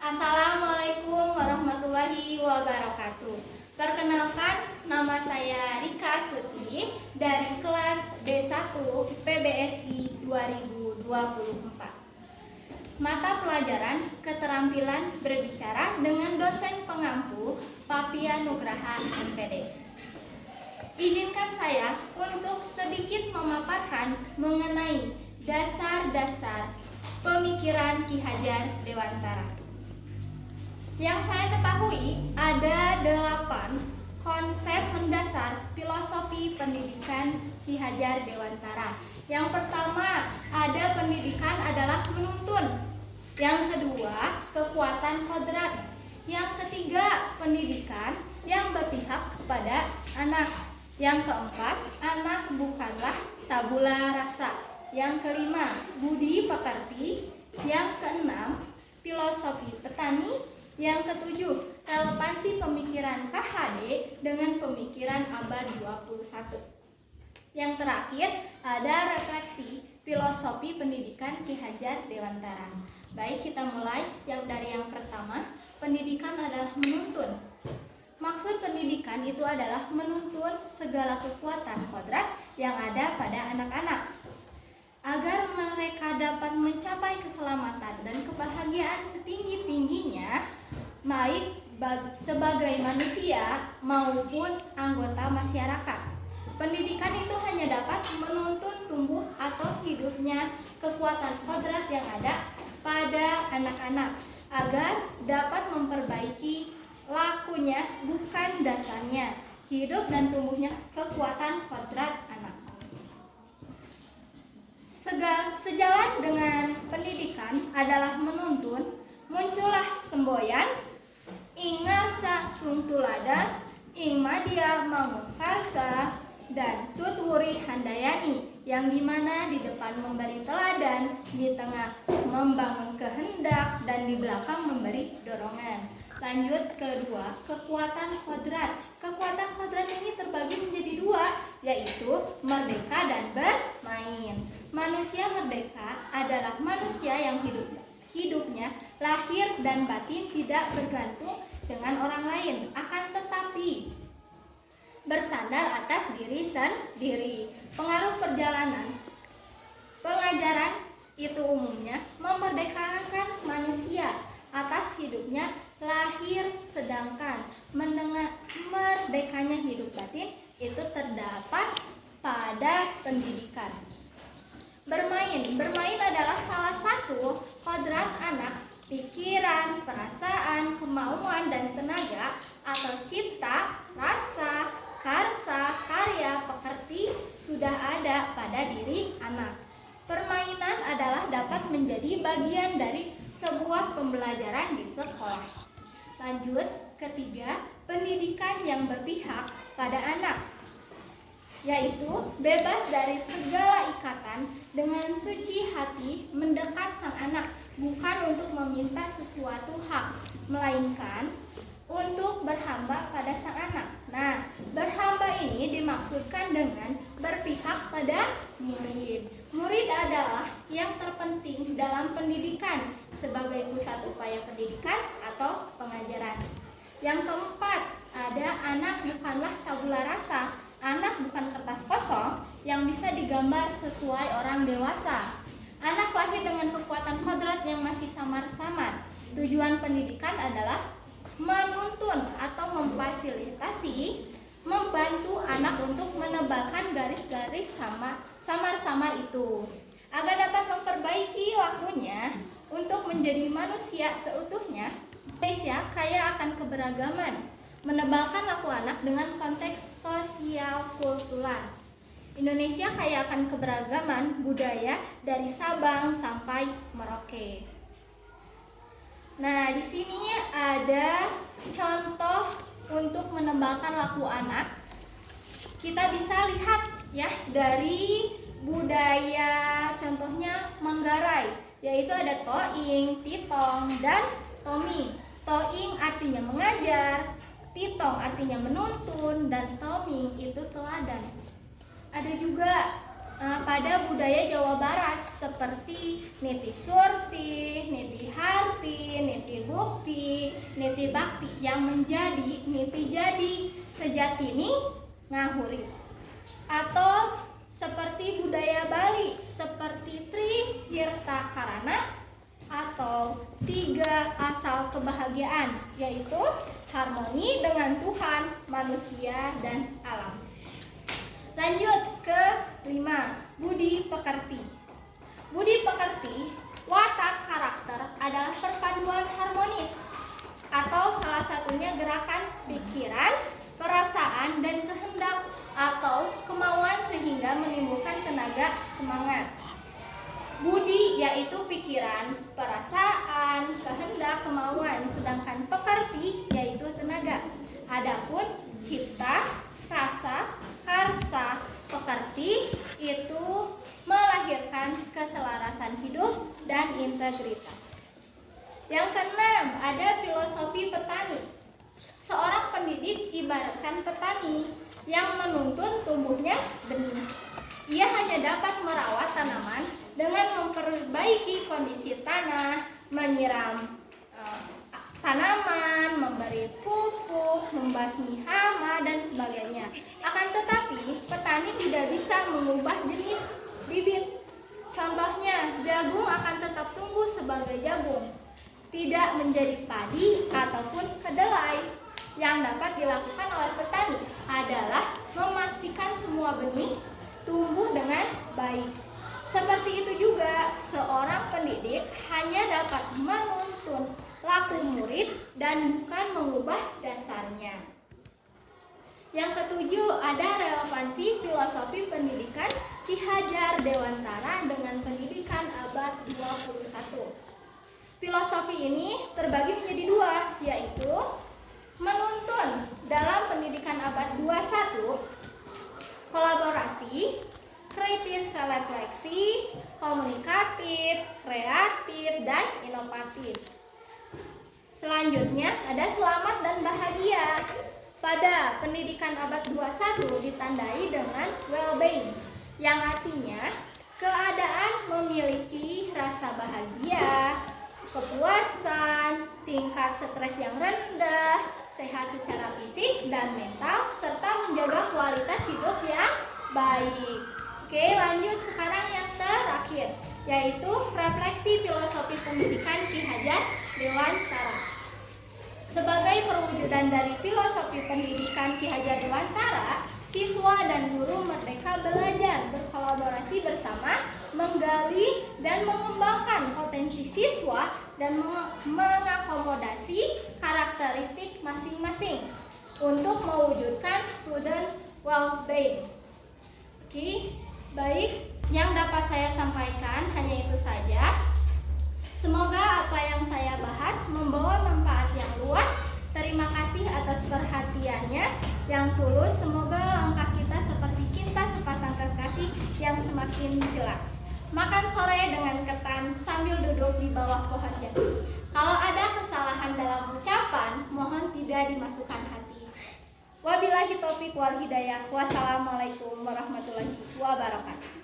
Assalamualaikum warahmatullahi wabarakatuh. Perkenalkan, nama saya Rika Astuti dari kelas B1 PBSI 2024. Mata pelajaran Keterampilan Berbicara dengan dosen pengampu Papia Nugraha MPD. Izinkan saya untuk sedikit memaparkan mengenai dasar-dasar pemikiran Ki Hajar Dewantara. Yang saya ketahui ada 8 konsep mendasar filosofi pendidikan Ki Hajar Dewantara. Yang pertama, ada pendidikan adalah menuntun. Yang kedua, kekuatan kodrat. Yang ketiga, pendidikan yang berpihak kepada anak. Yang keempat, anak bukanlah tabula rasa. Yang kelima, budi pekerti. Yang keenam, filosofi petani. Yang ketujuh, relevansi pemikiran KHD dengan pemikiran abad 21. Yang terakhir, ada refleksi filosofi pendidikan Ki Hajar Dewantara. Baik, kita mulai dari yang pertama. Pendidikan adalah menuntun. Maksud pendidikan itu adalah menuntun segala kekuatan kodrat yang ada pada anak-anak agar mereka dapat mencapai keselamatan dan kebahagiaan setinggi-tingginya, baik sebagai manusia maupun anggota masyarakat. Pendidikan itu hanya dapat menuntun tumbuh atau hidupnya kekuatan kodrat yang ada pada anak-anak agar dapat memperbaiki lakunya, bukan dasarnya, hidup dan tumbuhnya kekuatan kodrat anak. Sejalan dengan pendidikan adalah menuntun, muncullah semboyan ing ngarsa sungtulada ing madia mangukarsa dan tutwuri handayani, yang dimana di depan memberi teladan, di tengah membangun kehendak, dan di belakang memberi dorongan. Lanjut kedua, kekuatan kodrat. Kekuatan kodrat ini terbagi menjadi 2, yaitu merdeka dan bermain. Manusia merdeka adalah manusia yang hidupnya lahir dan batin tidak bergantung dengan orang lain, akan tetapi bersandar atas diri sendiri. Pengaruh perjalanan pengajaran itu umumnya memerdekakan manusia atas hidupnya lahir, sedangkan merdekanya hidup batin itu terdapat pada pendidikan. Bermain adalah salah satu kodrat anak. Pikiran, perasaan, kemauan, dan tenaga atau cipta, rasa, karsa, karya, pekerti sudah ada pada diri anak. Permainan adalah dapat menjadi bagian dari sebuah pembelajaran di sekolah. Lanjut, ketiga, pendidikan yang berpihak pada anak, yaitu bebas dari segala ikatan, dengan suci hati mendekat sang anak, bukan untuk meminta sesuatu hak, melainkan untuk berhamba pada sang anak. Nah, berhamba ini dimaksudkan dengan berpihak pada murid. Murid adalah yang terpenting dalam pendidikan sebagai pusat upaya pendidikan atau pengajaran. Yang keempat, ada anak bukanlah tabula rasa. Anak bukan kertas kosong yang bisa digambar sesuai orang dewasa. Anak lahir dengan kekuatan kodrat yang masih samar-samar. Tujuan pendidikan adalah menuntun atau memfasilitasi, membantu anak untuk menebalkan garis-garis samar-samar itu, agar dapat memperbaiki lakunya untuk menjadi manusia seutuhnya. Indonesia kaya akan keberagaman, menebalkan laku anak dengan konteks sosial kultural. Indonesia kaya akan keberagaman budaya dari Sabang sampai Merauke. Nah, di sini ada contoh untuk menebalkan laku anak. Kita bisa lihat ya dari budaya, contohnya Manggarai, yaitu ada toing, titong, dan toming. Toing artinya mengajar, titong artinya menuntun, dan toming itu teladan. Ada juga pada budaya Jawa Barat seperti Niti Surti, Niti Harti, Niti Bukti, Niti Bakti yang menjadi niti jadi sejatini ngahurip. Atau seperti budaya Bali seperti Tri Hirta Karana atau 3 asal kebahagiaan, yaitu harmoni dengan Tuhan, manusia, dan alam. Lanjut ke 5, budi pekerti. Budi pekerti, watak karakter adalah perpaduan harmonis atau salah satunya gerakan pikiran, perasaan, dan kehendak atau kemauan sehingga menimbulkan tenaga semangat. Budi yaitu pikiran, perasaan, kehendak, kemauan, sedangkan pekerti yaitu tenaga. Adapun cipta, rasa, karsa, pekerti itu melahirkan keselarasan hidup dan integritas. Yang keenam, ada filosofi petani. Seorang pendidik ibaratkan petani yang menuntun tumbuhnya benih. Ia hanya dapat merawat tanaman dengan memperbaiki kondisi tanah, menyiram tanaman, memberi pupuk, membasmi hama, dan sebagainya. Akan tetapi, petani tidak bisa mengubah jenis bibit. Contohnya, jagung akan tetap tumbuh sebagai jagung, tidak menjadi padi ataupun kedelai. Yang dapat dilakukan oleh petani adalah memastikan semua benih tumbuh dengan baik. Seperti itu juga, seorang pendidik hanya dapat menuntun laku murid dan bukan mengubah dasarnya. Yang ketujuh, ada relevansi filosofi pendidikan Ki Hajar Dewantara dengan pendidikan abad 21. Filosofi ini terbagi menjadi 2, yaitu menuntun dalam pendidikan abad 21, kolaborasi, kritis refleksi, komunikatif, kreatif, dan inovatif. Selanjutnya ada selamat dan bahagia. Pada pendidikan abad 21 ditandai dengan well-being, yang artinya keadaan memiliki rasa bahagia, kepuasan, tingkat stres yang rendah, sehat secara fisik dan mental, serta menjaga kualitas hidup yang baik. Oke, lanjut sekarang yang terakhir, yaitu refleksi filosofi pendidikan Ki Hajar Dewantara. Sebagai perwujudan dari filosofi pendidikan Ki Hajar Dewantara, siswa dan guru merdeka belajar berkolaborasi bersama, menggali dan mengembangkan potensi siswa dan mengakomodasi karakteristik masing-masing untuk mewujudkan student well-being. Oke, baik, yang dapat saya sampaikan hanya itu saja. Semoga apa yang saya bahas membawa manfaat yang luas. Terima kasih atas perhatiannya yang tulus. Semoga langkah kita seperti cinta sepasang kekasih yang semakin jelas. Makan sore dengan ketan sambil duduk di bawah pohon jati. Kalau ada kesalahan dalam ucapan, mohon tidak dimasukkan hati. Wabillahi taufiq wal hidayah. Wassalamualaikum warahmatullahi wabarakatuh.